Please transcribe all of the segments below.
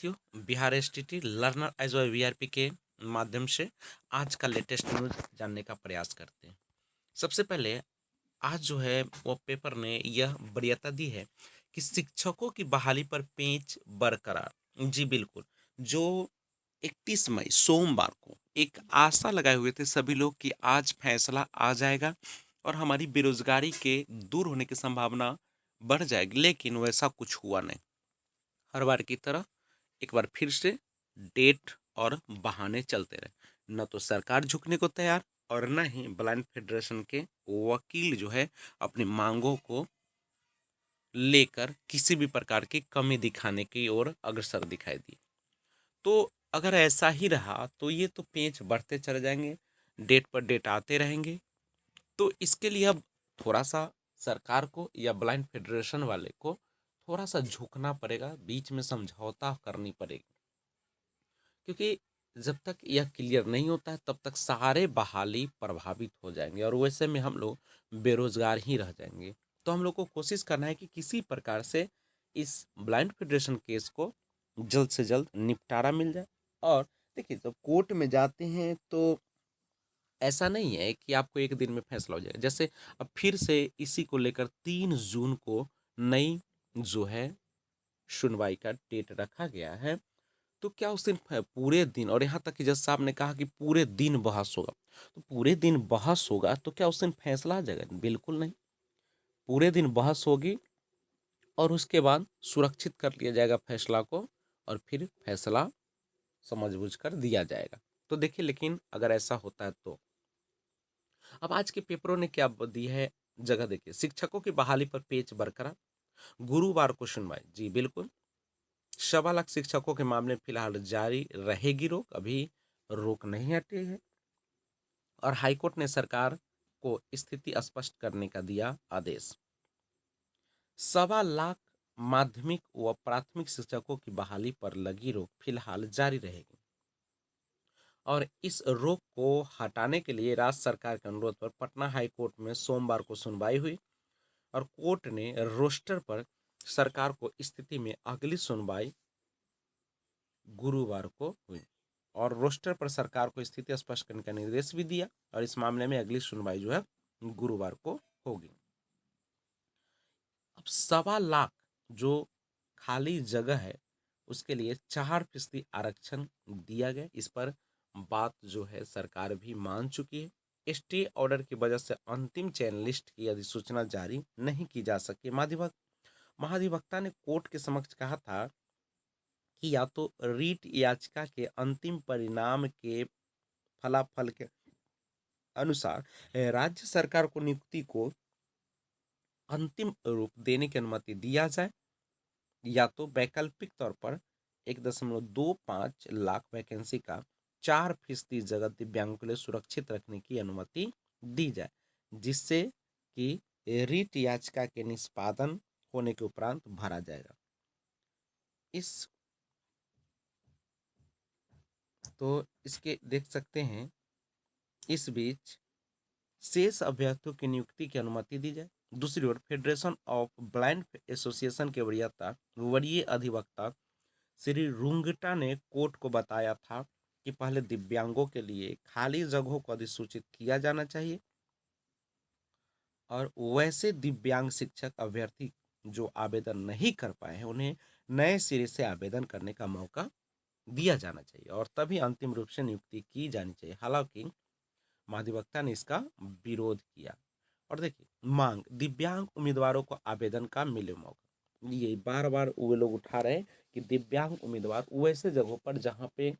साथियों, Bihar STT learner edge by VRP के माध्यम से आज का लेटेस्ट न्यूज जानने का प्रयास करते हैं। सबसे पहले आज जो है वो पेपर ने यह वरीयता दी है कि शिक्षकों की बहाली पर पेंच बरकरार। जी बिल्कुल, जो 31 मई सोमवार को एक आशा लगाए हुए थे सभी लोग कि आज फैसला आ जाएगा और हमारी बेरोजगारी के दूर होने की संभावना बढ़ जाएगी, लेकिन वैसा कुछ हुआ नहीं। हर बार की तरह एक बार फिर से डेट और बहाने चलते रहे। न तो सरकार झुकने को तैयार और न ही ब्लाइंड फेडरेशन के वकील जो है अपनी मांगों को लेकर किसी भी प्रकार की कमी दिखाने की ओर अग्रसर दिखाई दी। तो अगर ऐसा ही रहा तो ये तो पेंच बढ़ते चले जाएंगे, डेट पर डेट आते रहेंगे। तो इसके लिए अब थोड़ा सा सरकार को या ब्लाइंड फेडरेशन वाले को थोड़ा सा झुकना पड़ेगा, बीच में समझौता करनी पड़ेगी, क्योंकि जब तक यह क्लियर नहीं होता है तब तक सारे बहाली प्रभावित हो जाएंगे और वैसे में हम लोग बेरोजगार ही रह जाएंगे। तो हम लोग को कोशिश करना है कि किसी प्रकार से इस ब्लाइंड फेडरेशन केस को जल्द से जल्द निपटारा मिल जाए। और देखिए, जब कोर्ट में जाते हैं तो ऐसा नहीं है कि आपको एक दिन में फैसला हो जाएगा। जैसे अब फिर से इसी को लेकर 3 जून को नई जो है सुनवाई का डेट रखा गया है। तो क्या उस दिन पूरे दिन, और यहाँ तक कि जज साहब ने कहा कि पूरे दिन बहस होगा, तो पूरे दिन बहस होगा तो क्या उस दिन फैसला आ जाएगा? बिल्कुल नहीं। पूरे दिन बहस होगी और उसके बाद सुरक्षित कर लिया जाएगा फैसला को और फिर फैसला समझ बूझ कर दिया जाएगा। तो देखिए, लेकिन अगर ऐसा होता है तो अब आज के पेपरों ने क्या दी है जगह। देखिए, शिक्षकों की बहाली पर पेच बरकरार, गुरुवार को सुनवाई। जी बिल्कुल, 1.25 लाख शिक्षकों के मामले में फिलहाल जारी रहेगी रोक, अभी रोक नहीं हटी है। और हाईकोर्ट ने सरकार को स्थिति स्पष्ट करने का दिया आदेश। 1.25 लाख माध्यमिक व प्राथमिक शिक्षकों की बहाली पर लगी रोक फिलहाल जारी रहेगी और इस रोक को हटाने के लिए राज्य सरकार के अनुरोध पर पटना हाईकोर्ट में सोमवार को सुनवाई हुई और कोर्ट ने रोस्टर पर सरकार को स्थिति में अगली सुनवाई गुरुवार को हुई और रोस्टर पर सरकार को स्थिति स्पष्ट करने का निर्देश भी दिया और इस मामले में अगली सुनवाई जो है गुरुवार को होगी। अब 1.25 लाख जो खाली जगह है उसके लिए 4% आरक्षण दिया गया। इस पर बात जो है सरकार भी मान चुकी है। स्टे ऑर्डर की वजह से अंतिम चयन लिस्ट की अधिसूचना जारी नहीं की जा सकी। महाधिवक्ता ने कोर्ट के समक्ष कहा था कि या तो रीट याचिका के अंतिम परिणाम के फलाफल के अनुसार राज्य सरकार को नियुक्ति को अंतिम रूप देने की अनुमति दिया जाए या तो वैकल्पिक तौर पर 1.25 लाख वैकेंसी का 4% जगह दिव्यांगों के लिए सुरक्षित रखने की अनुमति दी जाए, जिससे कि रीट याचिका के निष्पादन होने के उपरांत भरा जाएगा। इस तो इसके देख सकते हैं, इस बीच शेष अभ्यर्थियों की नियुक्ति की अनुमति दी जाए। दूसरी ओर फेडरेशन ऑफ ब्लाइंड एसोसिएशन के वरीय अधिवक्ता श्री रुंगटा ने कोर्ट को बताया था कि पहले दिव्यांगों के लिए खाली जगहों को अधिसूचित किया जाना चाहिए और वैसे दिव्यांग शिक्षक अभ्यर्थी जो आवेदन नहीं कर पाए हैं उन्हें नए सिरे से आवेदन करने का मौका दिया जाना चाहिए और तभी अंतिम रूप से नियुक्ति की जानी चाहिए। हालांकि महाधिवक्ता ने इसका विरोध किया। और देखिए, मांग दिव्यांग उम्मीदवारों को आवेदन का मिले मौका, ये बार बार वे लोग उठा रहे हैं कि दिव्यांग उम्मीदवार वैसे जगहों पर जहां पे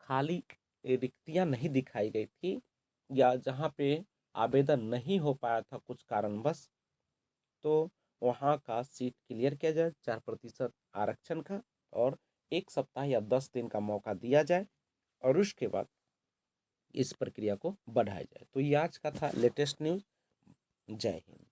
खाली रिक्तियां नहीं दिखाई गई थी या जहां पे आवेदन नहीं हो पाया था कुछ कारणवश, तो वहां का सीट क्लियर किया जाए 4% आरक्षण का और 1 सप्ताह या 10 दिन का मौका दिया जाए और उसके बाद इस प्रक्रिया को बढ़ाया जाए। तो ये आज का था लेटेस्ट न्यूज। जय हिंद।